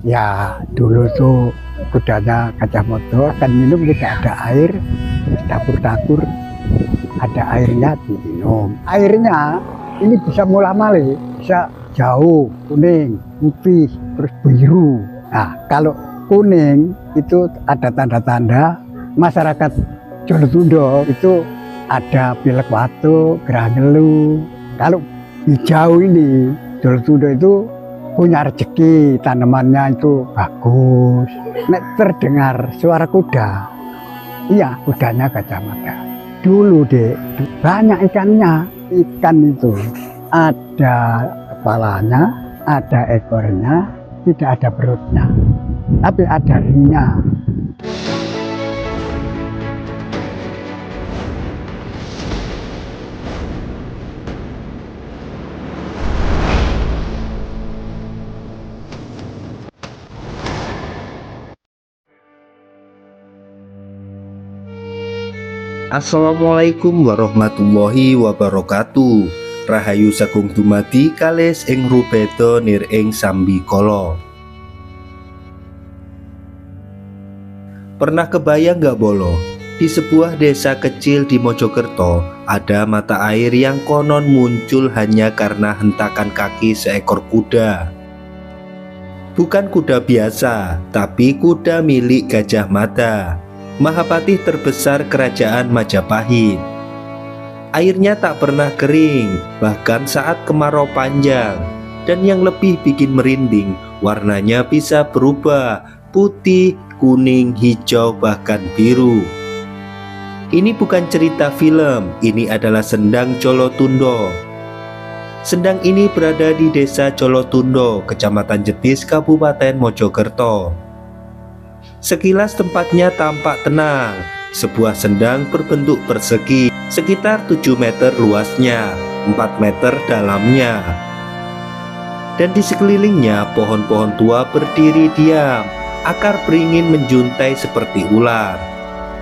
Ya dulu tuh kudanya Gajah Mada kan minum tidak ada air, dapur-dapur ada airnya diminum. Airnya ini bisa mula-mali, bisa jauh, kuning, putih, terus biru. Nah kalau kuning itu ada tanda-tanda masyarakat Jolotundo itu ada pilek watu, gerah ngelu. Kalau hijau ini Jolotundo itu punya rezeki, tanamannya itu bagus. Nek terdengar suara kuda, iya kudanya Gajah Mada. Dulu deh banyak ikannya, ikan itu ada kepalanya, ada ekornya, tidak ada perutnya, tapi ada ringnya. Assalamualaikum warahmatullahi wabarakatuh. Rahayu Sagung dumadi kalis ing rubeda nir ing Sambikala. Pernah kebayang gak bolo? Di sebuah desa kecil di Mojokerto ada mata air yang konon muncul hanya karena hentakan kaki seekor kuda. Bukan kuda biasa, tapi kuda milik Gajah Mada, Mahapatih terbesar kerajaan Majapahit. Airnya tak pernah kering, bahkan saat kemarau panjang. Dan yang lebih bikin merinding, warnanya bisa berubah, putih, kuning, hijau, bahkan biru. Ini bukan cerita film, ini adalah Sendang Jolotundo. Sendang ini berada di desa Jolotundo, Kecamatan Jetis, Kabupaten Mojokerto. Sekilas tempatnya tampak tenang. Sebuah sendang berbentuk persegi, sekitar 7 meter luasnya, 4 meter dalamnya. Dan di sekelilingnya pohon-pohon tua berdiri diam, akar beringin menjuntai seperti ular.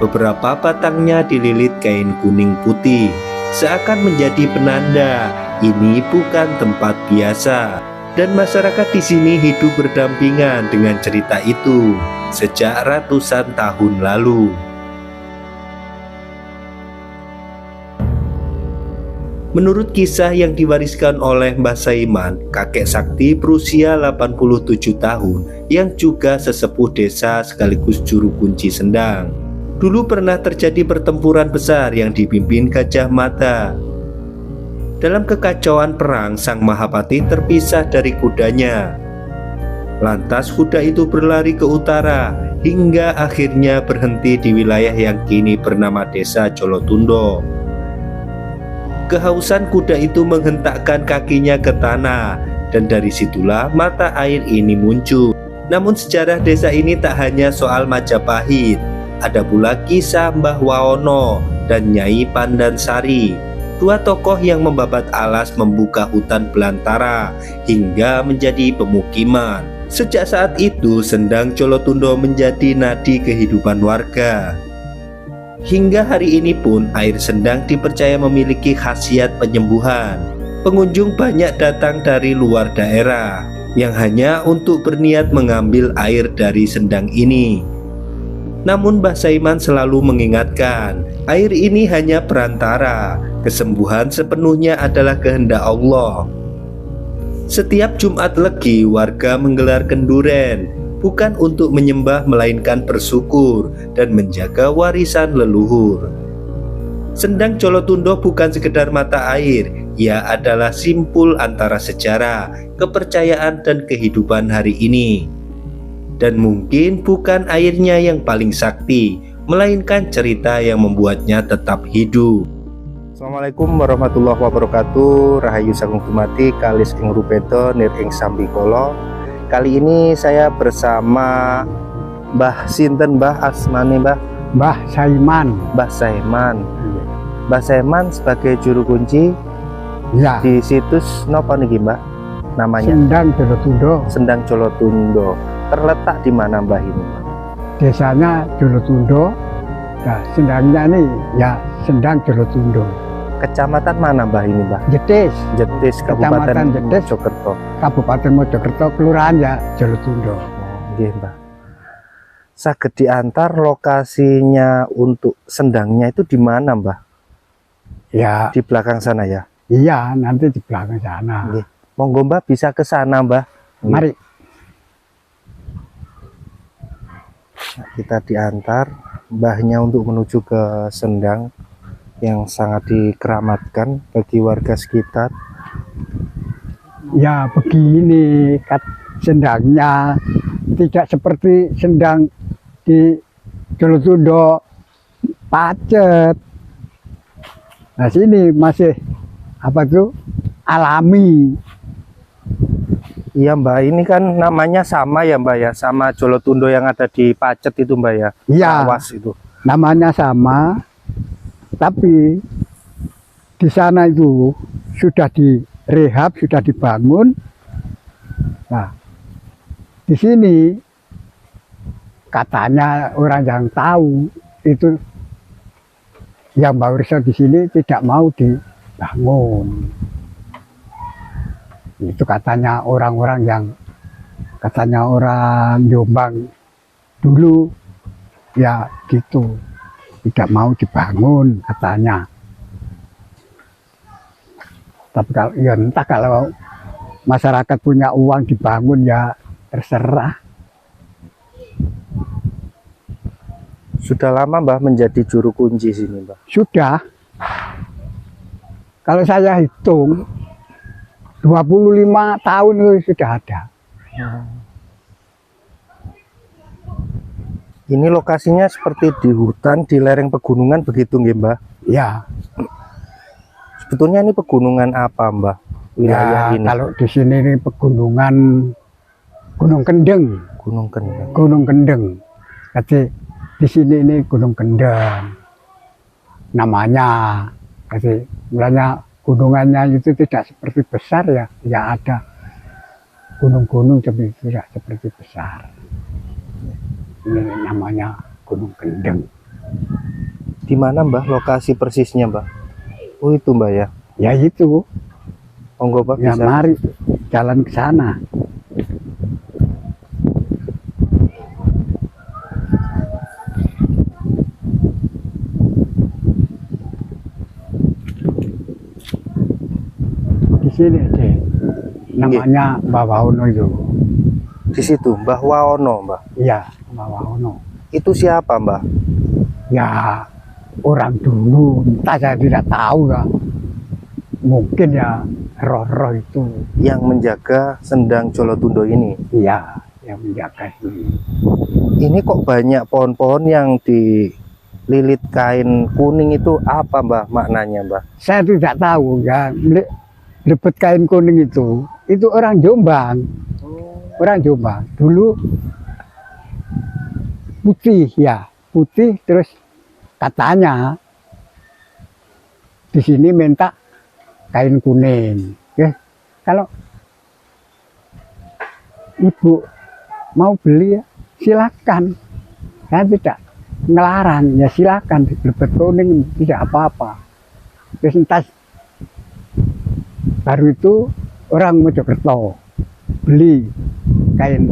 Beberapa batangnya dililit kain kuning putih, seakan menjadi penanda ini bukan tempat biasa. Dan masyarakat di sini hidup berdampingan dengan cerita itu sejak ratusan tahun lalu. Menurut kisah yang diwariskan oleh Mbah Saiman, kakek sakti berusia 87 tahun yang juga sesepuh desa sekaligus juru kunci Sendang. Dulu pernah terjadi pertempuran besar yang dipimpin Gajah Mada. Dalam kekacauan perang, sang Mahapatih terpisah dari kudanya. Lantas kuda itu berlari ke utara hingga akhirnya berhenti di wilayah yang kini bernama Desa Jolotundo. Kehausan kuda itu menghentakkan kakinya ke tanah, dan dari situlah mata air ini muncul. Namun sejarah desa ini tak hanya soal Majapahit, ada pula kisah Mbah Waono dan Nyai Pandansari, dua tokoh yang membabat alas membuka hutan belantara hingga menjadi pemukiman. Sejak saat itu Sendang Jolotundo menjadi nadi kehidupan warga. Hingga hari ini pun air sendang dipercaya memiliki khasiat penyembuhan. Pengunjung banyak datang dari luar daerah yang hanya untuk berniat mengambil air dari sendang ini. Namun Mbah Saiman selalu mengingatkan, air ini hanya perantara, kesembuhan sepenuhnya adalah kehendak Allah. Setiap Jumat Legi warga menggelar kenduren, bukan untuk menyembah melainkan bersyukur dan menjaga warisan leluhur. Sendang Jolotundo bukan sekedar mata air, ia adalah simpul antara sejarah, kepercayaan dan kehidupan hari ini. Dan mungkin bukan airnya yang paling sakti, melainkan cerita yang membuatnya tetap hidup. Assalamualaikum warahmatullahi wabarakatuh. Rahayu Sagung dumadi kalis ing rubeda nir ing Sambikala. Kali ini saya bersama Mbah Sinten, Mbah asmane Mbah? Mbah Saiman. Mbah Saiman. Mbah Saiman sebagai juru kunci Ya, di situs napa niki Mbah? Namanya Sendang Jolotundo. Sendang Jolotundo. Terletak di mana Mbah ini? Desanya Jolotundo. Nah, sendangnya ini ya Sendang Jolotundo. Kecamatan mana Mbah ini Mbah? Jetis, Jetis, Kecamatan Kabupaten Jetis. Mojokerto. Kabupaten Mojokerto, kelurahan ya Jolotundo. Nggih, Mbah. Saged diantar lokasinya untuk sendangnya itu di mana, Mbah? Ya, Di belakang sana ya. iya nanti di belakang sana. Nggih. Monggo Mbah bisa ke sana, Mbah. Mari. Nah, kita diantar mbahnya untuk menuju ke sendang yang sangat dikeramatkan bagi warga sekitar. Ya begini, sendangnya tidak seperti sendang di Jolotundo pacet. Nah sini masih apa tuh alami. Iya Mbak, ini kan namanya sama ya Mbak ya, sama Jolotundo yang ada di Pacet itu Mbak ya. Iya. Awas itu. Namanya sama, tapi di sana itu sudah direhab, sudah dibangun. Nah, di sini katanya orang yang tahu itu yang Mbak Ursa di sini tidak mau dibangun. Itu katanya orang-orang yang katanya orang Jombang dulu ya gitu, tidak mau dibangun katanya. Tapi kalau ya entah, kalau masyarakat punya uang dibangun ya terserah. Sudah lama Mbah menjadi juru kunci sini Mbah? Sudah, kalau saya hitung 25 tahun itu sudah ada. Ini lokasinya seperti di hutan, di lereng pegunungan begitu nggih Mbah? Ya, Sebetulnya ini pegunungan apa Mbah? Wilayah ya ini? kalau di sini ini pegunungan Gunung Kendeng. Gunung Kendeng. Gunung Kendeng. Jadi di sini ini Gunung Kendeng namanya. Jadi mulanya gunungannya itu tidak seperti besar ya, ya ada gunung-gunung tapi tidak seperti besar. Ini namanya Gunung Kendeng. Di mana Mbah lokasi persisnya Mbah? Oh itu Mbah ya. Ya itu, Monggo Mbah ya bisa. mari jalan ke sana. Di sini deh, namanya Mbah Waono itu. Di situ Mbah Waono Mbah. Iya, Mbah Waono. Itu siapa Mbah? Ya orang dulu, entah saya tidak tahu ya. Mungkin ya roh-roh itu, Yang menjaga sendang Jolotundo ini. iya yang menjaga ini. Ini kok banyak pohon-pohon yang dililit kain kuning itu apa Mbah maknanya Mbah? Saya tidak tahu ya, lebet kain kuning itu orang Jombang. Orang Jombang dulu putih ya, putih terus katanya di sini minta kain kuning. Ya, kalau ibu mau beli ya silakan, saya tidak ngelarang, ya silakan lebet kuning tidak apa-apa. Terus entas baru itu orang Mojokerto beli kain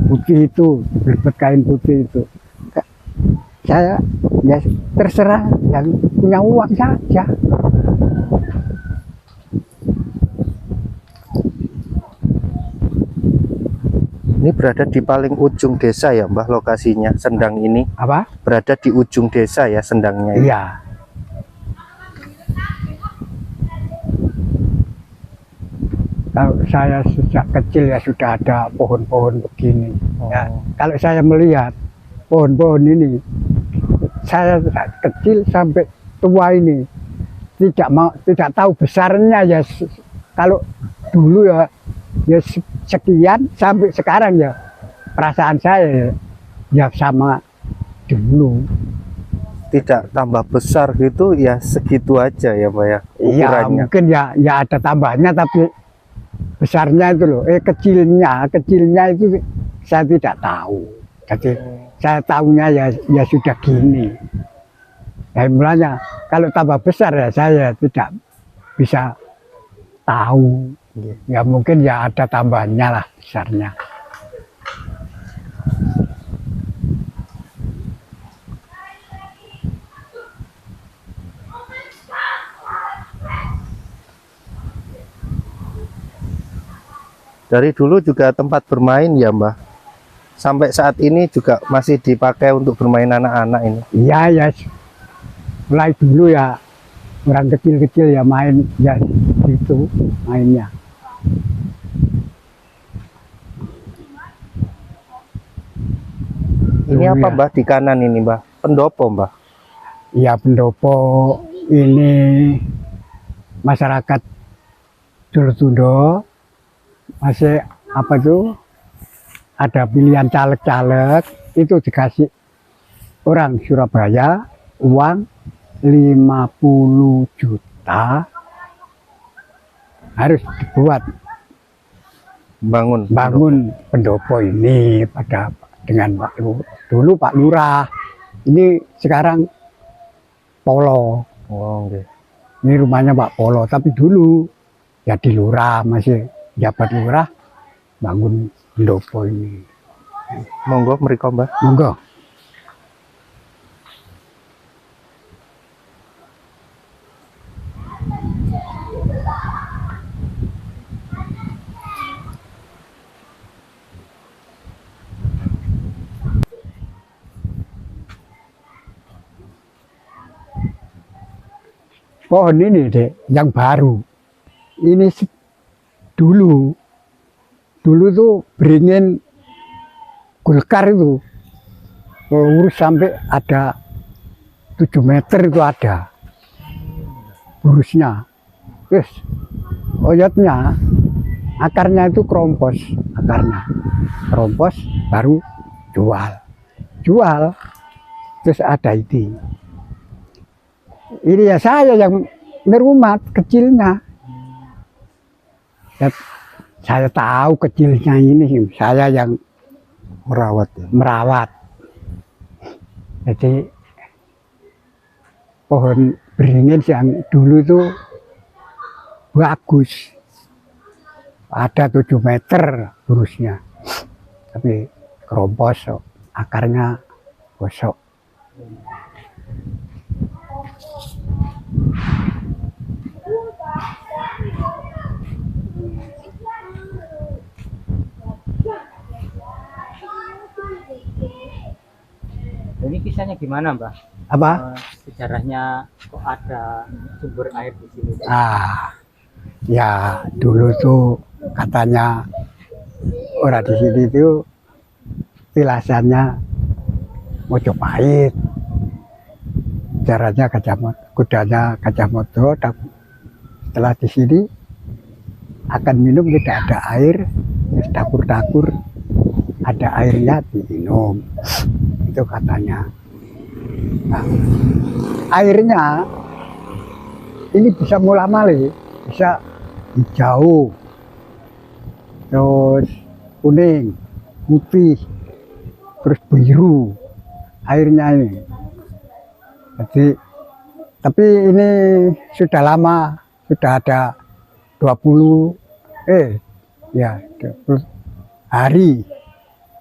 putih itu, lebet kain putih itu. Saya ya terserah yang punya uang saja. Ini berada di paling ujung desa ya Mbah lokasinya sendang ini? Apa? Berada di ujung desa ya sendangnya ini? Iya. Kalau saya sejak kecil ya sudah ada pohon-pohon begini. Ya, kalau saya melihat pohon-pohon ini, saya kecil sampai tua ini tidak tahu besarnya ya. Kalau dulu ya sekian sampai sekarang ya perasaan saya ya sama dulu. Tidak tambah besar gitu ya, segitu aja ya Mbak ya Iya ukurannya? mungkin ya ada tambahnya, tapi besarnya itu loh, kecilnya itu saya tidak tahu. Jadi saya tahunya ya sudah gini. Nah, mulanya kalau tambah besar ya saya tidak bisa tahu. Ya mungkin ya ada tambahnya lah besarnya. Dari dulu juga tempat bermain ya Mbah. Sampai saat ini juga masih dipakai untuk bermain anak-anak ini. Iya ya, mulai dulu ya orang kecil-kecil ya main ya gitu mainnya. Ini Oh, apa iya. Mbah di kanan ini Mbah? Pendopo Mbah. Ya pendopo ini masyarakat Jolotundo masih apa tuh ada pilihan caleg-caleg itu dikasih orang Surabaya uang 50 juta harus dibuat bangun pendopo ini pada dengan Pak dulu Pak Lurah, ini sekarang Polo. Oh, okay. Ini rumahnya Pak Polo, tapi dulu ya di Lurah, masih jabat Lurah bangun pendopo ini. Monggo mriko Mbah. Monggo. Pohon ini deh yang baru. Ini dulu tuh beringin gulkar itu lurus sampai ada 7 meter itu ada burusnya. Terus oyotnya akarnya itu kerompos, baru jual terus ada ini ya saya yang merumat kecilnya. Saya tahu kecilnya ini, saya yang Merawat ya. merawat. Jadi pohon beringin yang dulu itu bagus. Ada 7 meter burusnya. Tapi kerompos, akarnya gosok. Ini kisahnya gimana, Mbah? Apa? Sejarahnya kok ada sumber air di sini? Ya dulu tuh katanya orang di sini tuh tilasannya Mojopahit, caranya kudanya Gajah Mada. Setelah di sini akan minum tidak ada air, dapur-dapur ada airnya diminum, itu katanya. Nah, airnya ini bisa mula-mali, bisa hijau, terus kuning, putih, terus biru airnya ini. Jadi, tapi ini sudah lama, sudah ada 20 hari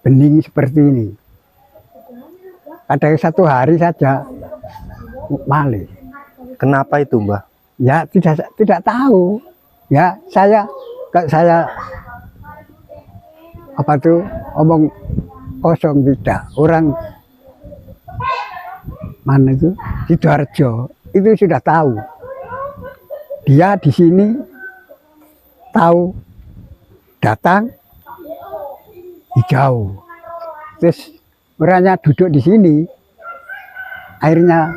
bening seperti ini. Ada 1 hari saja malih. Kenapa itu Mbah? Ya tidak tahu. Ya saya apa tuh omong kosong tidak. Orang mana itu Sidoarjo itu sudah tahu. Dia di sini tahu datang hijau. Terus orangnya duduk di sini airnya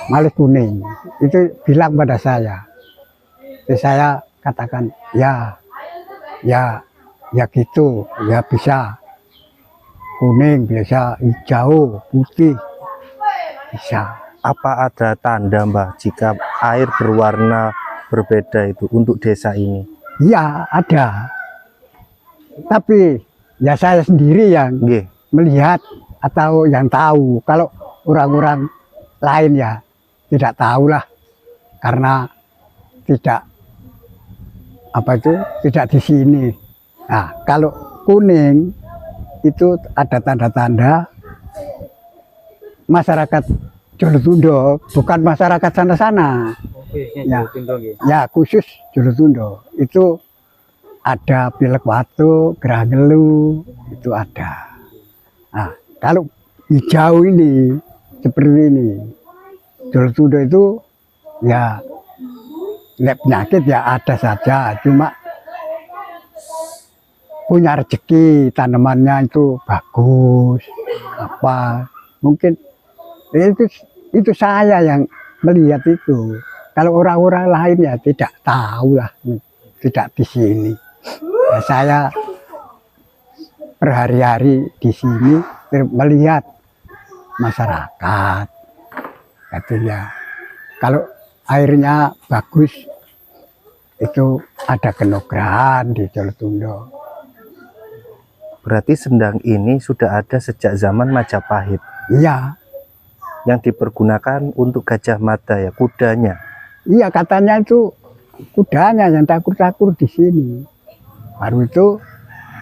malah kuning. Itu bilang pada saya. Terus saya katakan ya gitu, ya bisa kuning, bisa hijau, putih, bisa. Apa ada tanda Mbah jika air berwarna berbeda itu untuk desa ini? Ya ada. Tapi ya saya sendiri yang Nggih. melihat atau yang tahu. Kalau orang-orang lain ya tidak tahulah, karena tidak tidak di sini. Nah, kalau kuning itu ada tanda-tanda masyarakat Jolotundo, bukan masyarakat sana-sana. Ya, khusus Jolotundo. Itu ada pilek watu, gerah ngelu, itu ada. Nah, kalau hijau ini seperti ini, Jolotundo itu ya nek penyakit ya ada saja, cuma punya rezeki, tanamannya itu bagus, apa mungkin itu saya yang melihat itu. Kalau orang-orang lain ya tidak tahu lah, tidak di sini. Ya, saya berhari-hari di sini melihat masyarakat, katanya kalau airnya bagus itu ada kenugrahan di Jolotundo. Berarti sendang ini sudah ada sejak zaman Majapahit. Iya, Yang dipergunakan untuk Gajah Mada ya, kudanya. iya katanya itu kudanya yang takur-takur di sini. Baru itu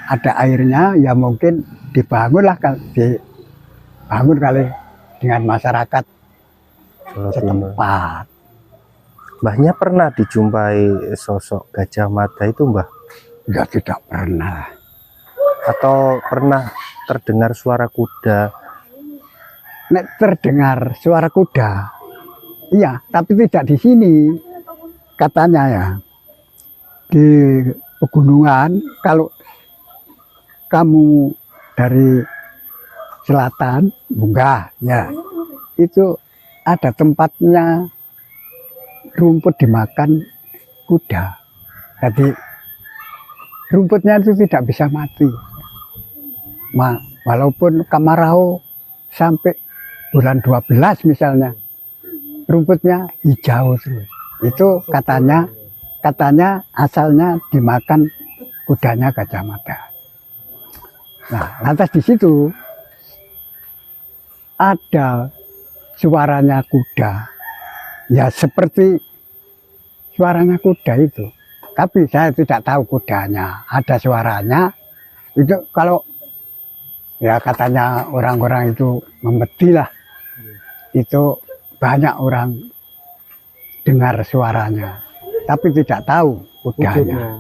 ada airnya, ya mungkin dibangunlah dibangun kali dengan masyarakat Jolotundo. setempat. Mbahnya pernah dijumpai sosok Gajah Mada itu, Mbah? Ya tidak pernah. Atau pernah terdengar suara kuda? Nek terdengar suara kuda, iya, tapi tidak di sini. Katanya ya, di pegunungan, kalau kamu dari selatan, Bunga, ya, itu ada tempatnya rumput dimakan kuda. Jadi rumputnya itu tidak bisa mati. Walaupun kemarau sampai bulan 12 misalnya, rumputnya hijau terus. Itu katanya asalnya dimakan kudanya Gajah Mada. Nah, lantas di situ ada suaranya kuda. Ya seperti suaranya kuda itu. Tapi saya tidak tahu kudanya. Ada suaranya. Itu kalau ya katanya orang-orang itu membeti lah. Itu banyak orang dengar suaranya. Tapi tidak tahu kudanya.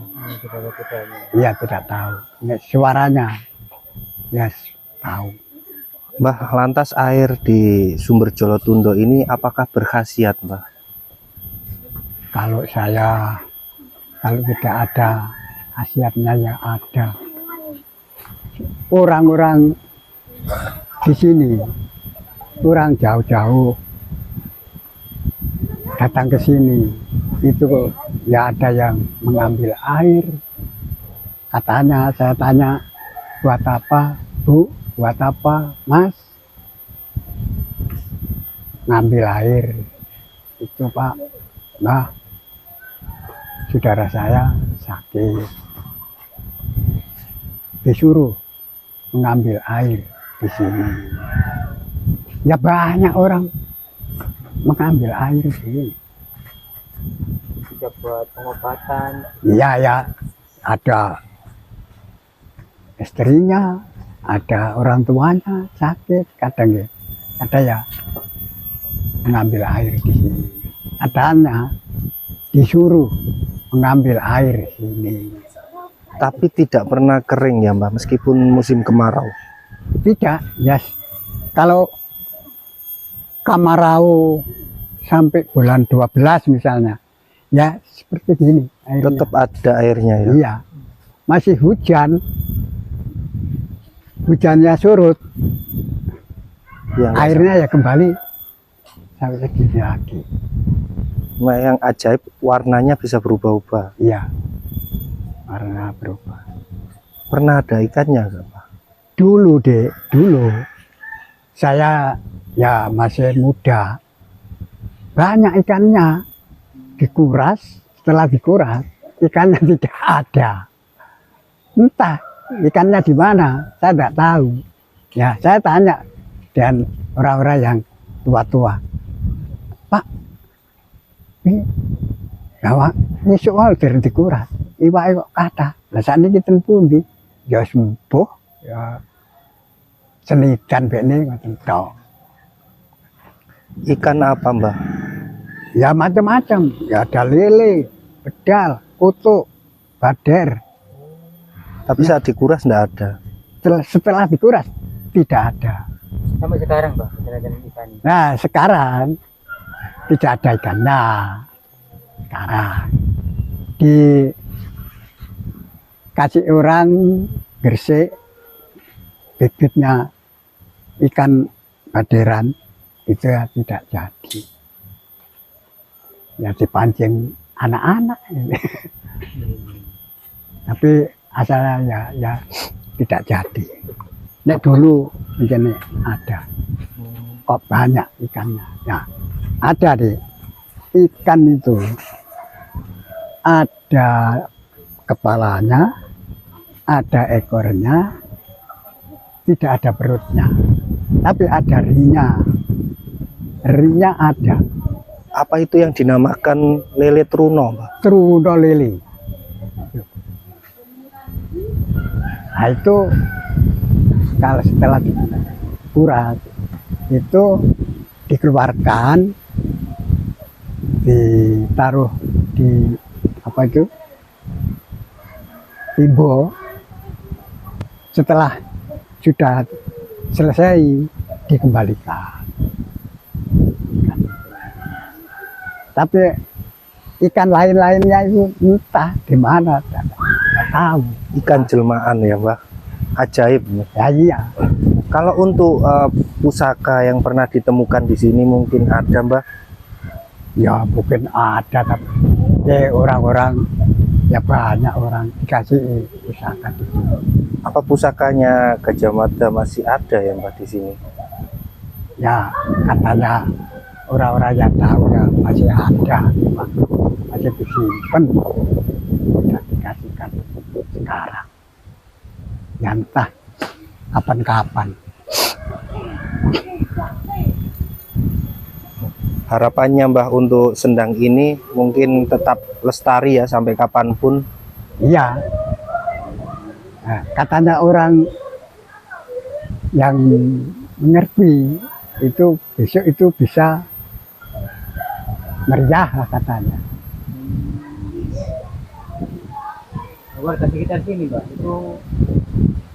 Iya tidak tahu. Suaranya ya tahu. Mbah, lantas air di sumber Jolotundo ini apakah berkhasiat, Mbah? Kalau tidak ada khasiatnya ya ada. Orang-orang di sini, orang jauh-jauh datang ke sini, itu ya ada yang mengambil air. Katanya, saya tanya, buat apa, Bu? Buat apa, Mas? Ngambil air. Itu Pak, nah, saudara saya sakit. Disuruh mengambil air di sini. Ya banyak orang mengambil air di sini. Juga buat pengobatan. Iya ya, ada istrinya, ada orang tuanya sakit, kadang ya, ada ya mengambil air di sini. Adanya disuruh mengambil air di sini. Tapi tidak pernah kering ya, Mbah, meskipun musim kemarau. Tidak, ya kalau kemarau sampai bulan 12 misalnya, ya seperti gini airnya. Tetap ada airnya ya. Iya, masih hujan, hujannya surut, Yang airnya ya kembali sampai segini lagi. yang ajaib warnanya bisa berubah-ubah. Iya, warna berubah. Pernah ada ikannya nggak, Mbah? Dulu saya ya masih muda, banyak ikannya dikuras. Setelah dikuras, ikannya tidak ada. Entah ikannya di mana, saya tidak tahu. Ya, saya tanya dan orang-orang yang tua-tua, Pak, ini soal dari dikuras, iwak kok kata, lah saat ini kita pundi, ya sembuh, ya senidan begini ngoten tok. Ikan apa, Mbah? Ya macam-macam, ya ada lele, bedal, kutuk, bader, Tapi saat dikuras enggak ada. Setelah dikuras tidak ada. Sampai sekarang Mbak, ikan ini. Nah sekarang tidak ada ikan. Nah sekarang dikasih orang Gresik bibitnya ikan baderan itu ya tidak jadi. Ya dipancing anak-anak. Tapi asalnya ya tidak jadi. Nek dulu ini ada, kok banyak ikannya. Ya ada deh ikan itu, ada kepalanya, ada ekornya, tidak ada perutnya, tapi ada rinya. Rinya ada. Apa itu yang dinamakan lele truno, Mbak? Truno lele. Nah itu kalau setelah dikuras itu dikeluarkan, ditaruh di apa itu timbo. Setelah sudah selesai dikembalikan. Tapi ikan lain-lainnya itu entah di mana, tidak tahu. Ikan jelmaan ya, Mbak. Ajaib. Ya iya. Kalau untuk pusaka yang pernah ditemukan di sini mungkin ada, Mbak? Ya mungkin ada, tapi ya orang-orang ya banyak orang dikasih pusaka itu. Apa pusakanya Gajah Mada masih ada ya, Mbak, di sini? Ya katanya orang-orang yang tahu ya masih ada, masih disimpan, sudah dikasihkan sekarang. Ya entah kapan-kapan. Harapannya, Mbah, untuk sendang ini mungkin tetap lestari ya sampai kapanpun. Iya. Nah, katanya orang yang mengerti itu besok itu bisa meriah lah katanya. Warga sekitar sini Mbak, itu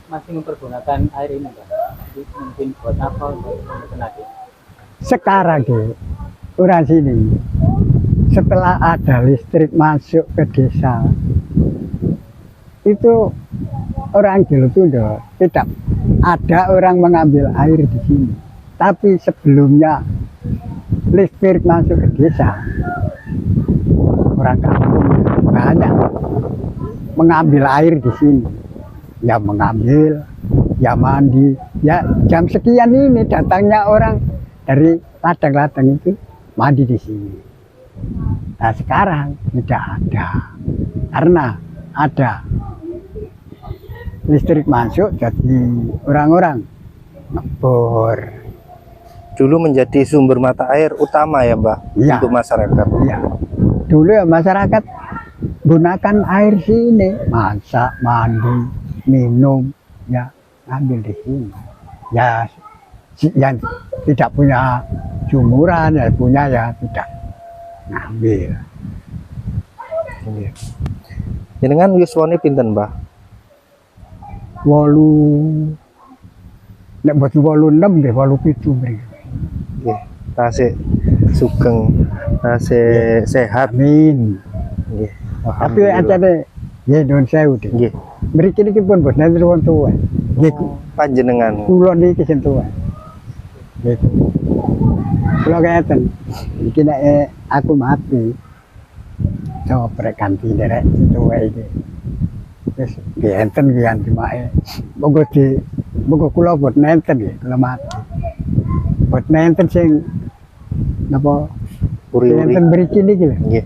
masih mempergunakan air ini Mbak. Jadi mungkin buat apa untuk tenaga? Sekarang deh, orang sini setelah ada listrik masuk ke desa itu orang Jelutundo tidak ada orang mengambil air di sini. Tapi sebelumnya listrik masuk ke desa, orang kampung banyak mengambil air di sini. Ya mengambil, ya mandi, ya jam sekian ini datangnya orang dari ladang-ladang itu mandi di sini. Nah sekarang tidak ada, karena ada listrik masuk, jadi orang-orang ngebor. Dulu menjadi sumber mata air utama ya, Mbah, Ya. untuk masyarakat. Ya, dulu ya masyarakat gunakan air sini, masak, mandi, minum, ya ambil di sini. Ya, yang tidak punya sumuran, ya punya ya tidak ngambil. Iya. Jenengan yuswane pinten, Mbah? 8, nek buat 86 deh, 87 mriki. Nggih, tasih sugeng, tasih sehat. Amin. Nggih. Tapi aja deh, ya nuwun sewu deh. Nggih. Mriki niki pun boten wong tuwa. Nggih, Panjenengan. kula niki sing tuwa. Nggih. Kula ngeten, iki nek aku mati, coba prek ganti derek tuwa iki. Wis enten ganti mae. Monggo kula boten nenten nggih, kula mati. Boten nenten sing napa Uri-uri. enten mriki niki lho. Nggih.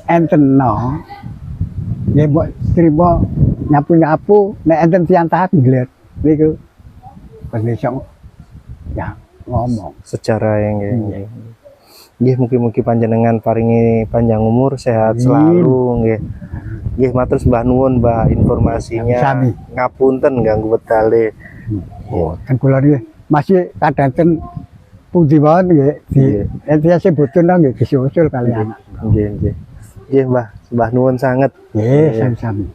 Enten no. Ya mbok trimo nyapu-nyapu nek enten tiyang tanglet niku besok ya ngomong. Sejarah yang Iya. nggih. Nggih, mugi-mugi panjenengan paringi panjang umur, sehat Amin. selalu nggih. Nggih, matur sembah nuwun, Mbah, informasinya. Sami. Ngapunten ganggu wedale. Oh, kan kula niki masih kadang pundi mawon nggih di enten sebutun nggih disusul kali anak. Nggih, nggih. Nggih, Mbah. Sembah nuwun sanget. Nggih, sami-sami.